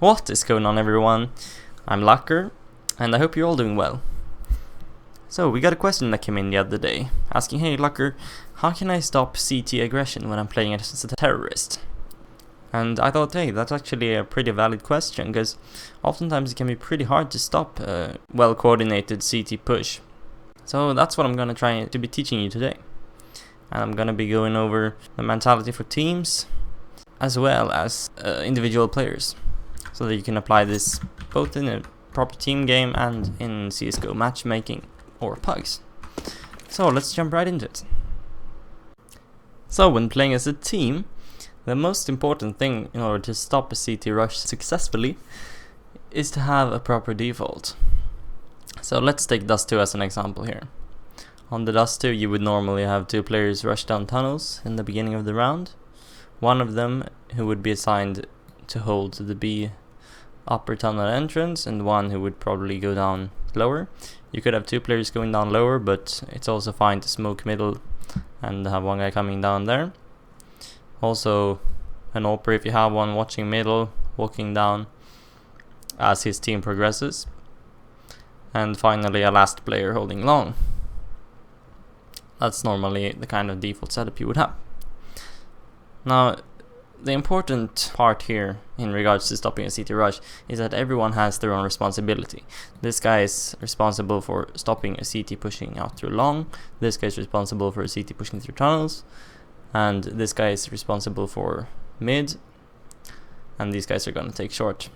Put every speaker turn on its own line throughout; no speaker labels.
What is going on, everyone? I'm Lucker, and I hope you're all doing well. So, we got a question that came in the other day, asking, hey Lucker, how can I stop CT aggression when I'm playing as a terrorist? And I thought, hey, that's actually a pretty valid question, because oftentimes it can be pretty hard to stop a well-coordinated CT push. So that's what I'm going to try to be teaching you today. And I'm going to be going over the mentality for teams, as well as individual players, so that you can apply this both in a proper team game and in CSGO matchmaking or pugs. So let's jump right into it. So when playing as a team, the most important thing in order to stop a CT rush successfully is to have a proper default. So let's take Dust 2 as an example here. On the Dust 2 you would normally have two players rush down tunnels in the beginning of the round. One of them who would be assigned to hold the B upper tunnel entrance, and one who would probably go down lower. You could have two players going down lower, but it's also fine to smoke middle and have one guy coming down there. Also an AWPer, if you have one, watching middle, walking down as his team progresses. And finally a last player holding long. That's normally the kind of default setup you would have. Now, the important part here in regards to stopping a CT rush is that everyone has their own responsibility. This guy is responsible for stopping a CT pushing out through long, this guy is responsible for a CT pushing through tunnels, and this guy is responsible for mid, and these guys are going to take short.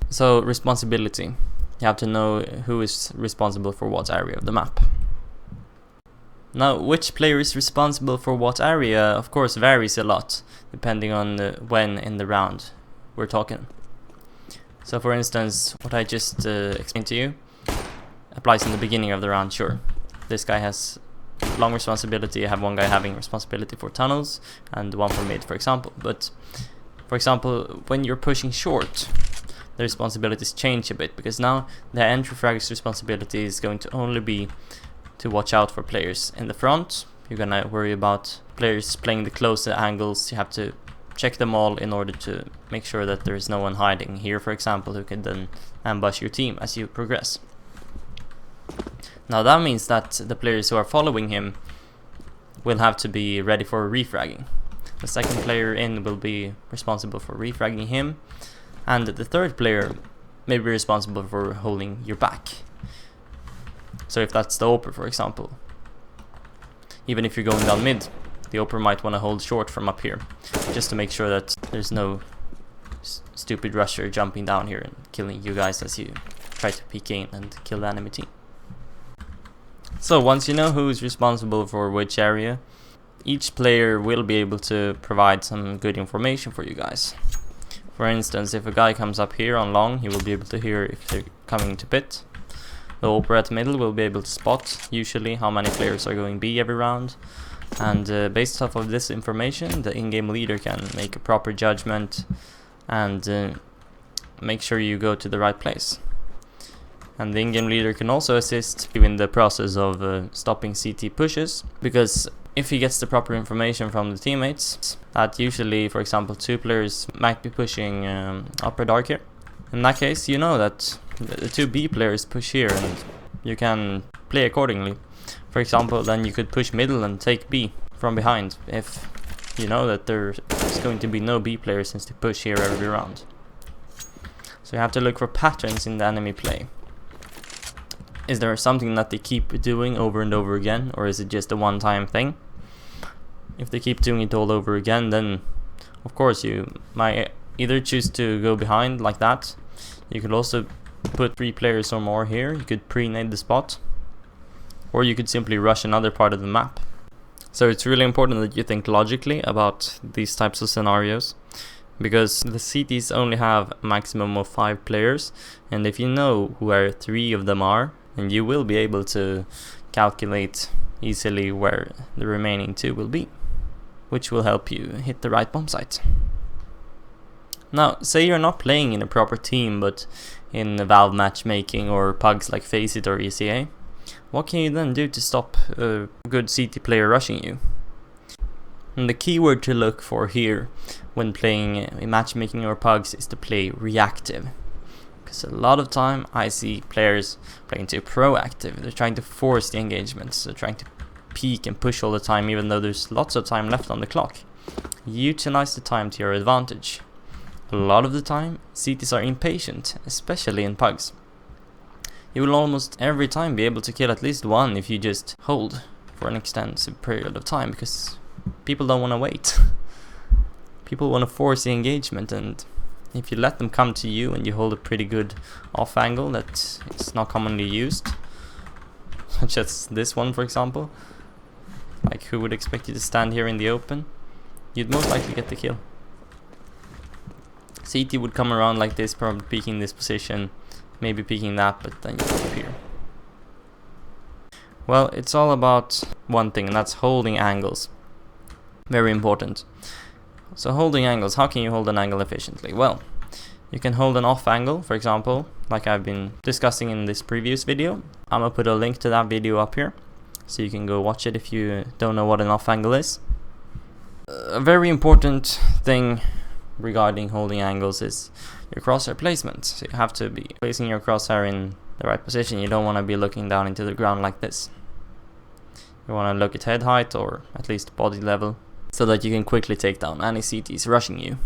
So responsibility, you have to know who is responsible for what area of the map. Now, which player is responsible for what area, of course, varies a lot, depending on when in the round we're talking. So, for instance, what I just explained to you applies in the beginning of the round, sure. This guy has long responsibility, I have one guy having responsibility for tunnels, and one for mid, for example. But, for example, when you're pushing short, the responsibilities change a bit, because now the entry frag's responsibility is going to only be to watch out for players in the front. You're gonna worry about players playing the closer angles. You have to check them all in order to make sure that there is no one hiding here, for example, who can then ambush your team as you progress. Now that means that the players who are following him will have to be ready for refragging. The second player in will be responsible for refragging him, and the third player may be responsible for holding your back. So if that's the AWPer, for example, even if you're going down mid, the AWPer might want to hold short from up here, just to make sure that there's no stupid rusher jumping down here and killing you guys as you try to peek in and kill the enemy team. So once you know who's responsible for which area, each player will be able to provide some good information for you guys. For instance, if a guy comes up here on long, he will be able to hear if they're coming to pit. The AWPer at middle will be able to spot usually how many players are going B every round, and based off of this information the in-game leader can make a proper judgment and make sure you go to the right place. And the in-game leader can also assist you in the process of stopping CT pushes, because if he gets the proper information from the teammates, that usually, for example, two players might be pushing upper dark here. In that case, you know that the two B players push here and you can play accordingly. For example, then you could push middle and take B from behind if you know that there's going to be no B players since they push here every round. So you have to look for patterns in the enemy play. Is there something that they keep doing over and over again, or is it just a one-time thing? If they keep doing it all over again, then of course you might either choose to go behind like that. You could also put 3 players or more here. You could pre-nade the spot, or you could simply rush another part of the map. So it's really important that you think logically about these types of scenarios, because the CTs only have a maximum of 5 players, and if you know where 3 of them are, then you will be able to calculate easily where the remaining 2 will be, which will help you hit the right bomb site. Now, say you're not playing in a proper team, but in Valve matchmaking or pugs like Faceit or ECA. What can you then do to stop a good CT player rushing you? And the keyword to look for here when playing matchmaking or pugs is to play reactive. Because a lot of time I see players playing too proactive. They're trying to force the engagements. They're trying to peek and push all the time, even though there's lots of time left on the clock. Utilize the time to your advantage. A lot of the time, CTs are impatient, especially in pugs. You will almost every time be able to kill at least one if you just hold for an extensive period of time, because people don't want to wait. People want to force the engagement, and if you let them come to you and you hold a pretty good off angle that is not commonly used, such as this one for example, like who would expect you to stand here in the open, you'd most likely get the kill. CT would come around like this, probably peeking this position, maybe peeking that, but then you disappear. Well, it's all about one thing, and that's holding angles. Very important. So holding angles, how can you hold an angle efficiently? Well, you can hold an off angle, for example, like I've been discussing in this previous video. I'm gonna put a link to that video up here, so you can go watch it if you don't know what an off angle is. A very important thing regarding holding angles is your crosshair placement. So you have to be placing your crosshair in the right position. You don't want to be looking down into the ground like this. You want to look at head height, or at least body level, so that you can quickly take down any CTs rushing you.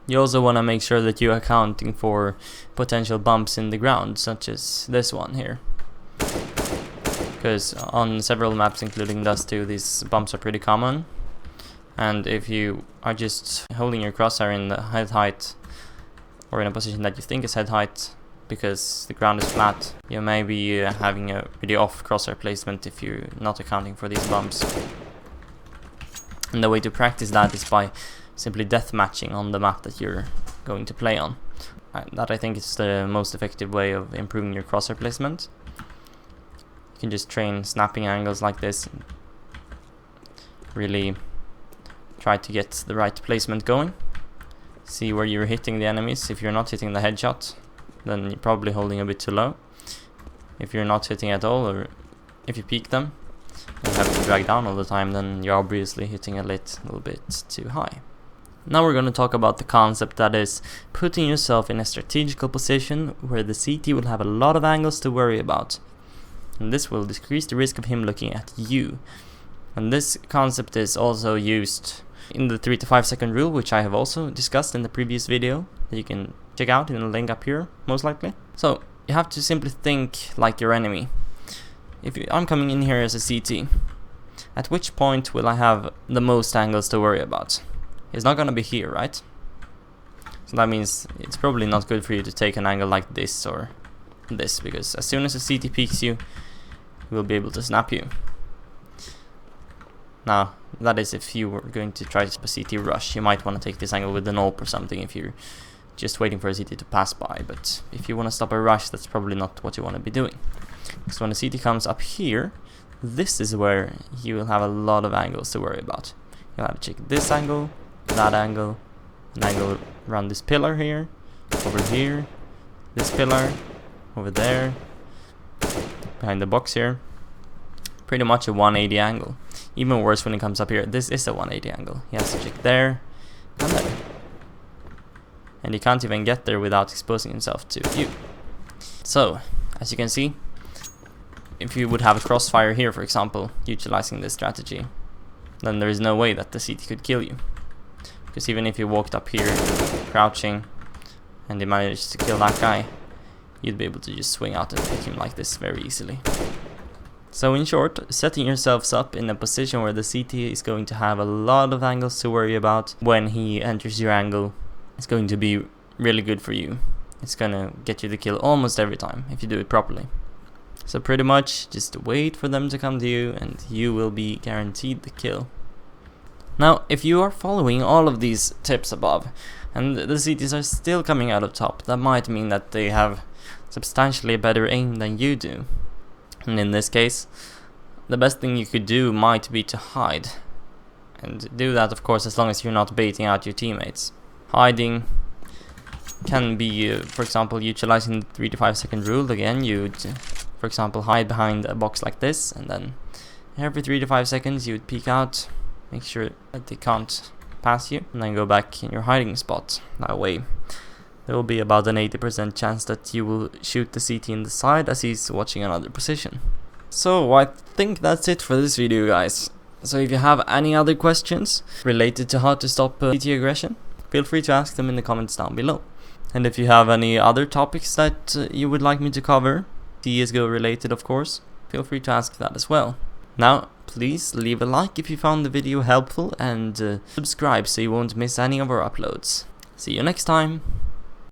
You also want to make sure that you're accounting for potential bumps in the ground, such as this one here. Because on several maps, including Dust 2, these bumps are pretty common. And if you are just holding your crosshair in the head height, or in a position that you think is head height, because the ground is flat, you may be having a pretty off crosshair placement if you're not accounting for these bumps. And the way to practice that is by simply death matching on the map that you're going to play on. That I think is the most effective way of improving your crosshair placement. You can just train snapping angles like this, and really try to get the right placement going. See where you're hitting the enemies. If you're not hitting the headshot, then you're probably holding a bit too low. If you're not hitting at all, or if you peek them and have to drag down all the time, then you're obviously hitting a little bit too high. Now we're going to talk about the concept that is putting yourself in a strategical position where the CT will have a lot of angles to worry about. And this will decrease the risk of him looking at you. And this concept is also used in the 3 to 5 second rule, which I have also discussed in the previous video that you can check out in the link up here, most likely. So you have to simply think like your enemy. If I'm coming in here as a CT, at which point will I have the most angles to worry about? It's not going to be here, right? So that means it's probably not good for you to take an angle like this or this, because as soon as a CT peeks you, he will be able to snap you. Now, that is if you were going to try to CT rush. You might want to take this angle with an AWP or something if you're just waiting for a CT to pass by. But if you want to stop a rush, that's probably not what you want to be doing. Because when a CT comes up here, this is where you will have a lot of angles to worry about. You'll have to check this angle, that angle, an angle around this pillar here, over here, this pillar, over there, behind the box here. Pretty much a 180 angle. Even worse when it comes up here. This is a 180 angle. He has to check there and there. And he can't even get there without exposing himself to you. So, as you can see, if you would have a crossfire here, for example, utilizing this strategy, then there is no way that the CT could kill you. Because even if you walked up here, crouching, and they managed to kill that guy, you'd be able to just swing out and pick him like this very easily. So in short, setting yourselves up in a position where the CT is going to have a lot of angles to worry about when he enters your angle is going to be really good for you. It's gonna get you the kill almost every time if you do it properly. So pretty much just wait for them to come to you and you will be guaranteed the kill. Now, if you are following all of these tips above and the CTs are still coming out of top, that might mean that they have substantially better aim than you do. And in this case, the best thing you could do might be to hide. And do that, of course, as long as you're not baiting out your teammates. Hiding can be, for example, utilizing the 3 to 5 second rule. Again, you'd, for example, hide behind a box like this, and then every 3 to 5 seconds you'd peek out, make sure that they can't pass you, and then go back in your hiding spot. That way there will be about an 80% chance that you will shoot the CT in the side as he's watching another position. So I think that's it for this video, guys. So if you have any other questions related to how to stop CT aggression, feel free to ask them in the comments down below. And if you have any other topics that you would like me to cover, CSGO related of course, feel free to ask that as well. Now, please leave a like if you found the video helpful, and subscribe so you won't miss any of our uploads. See you next time!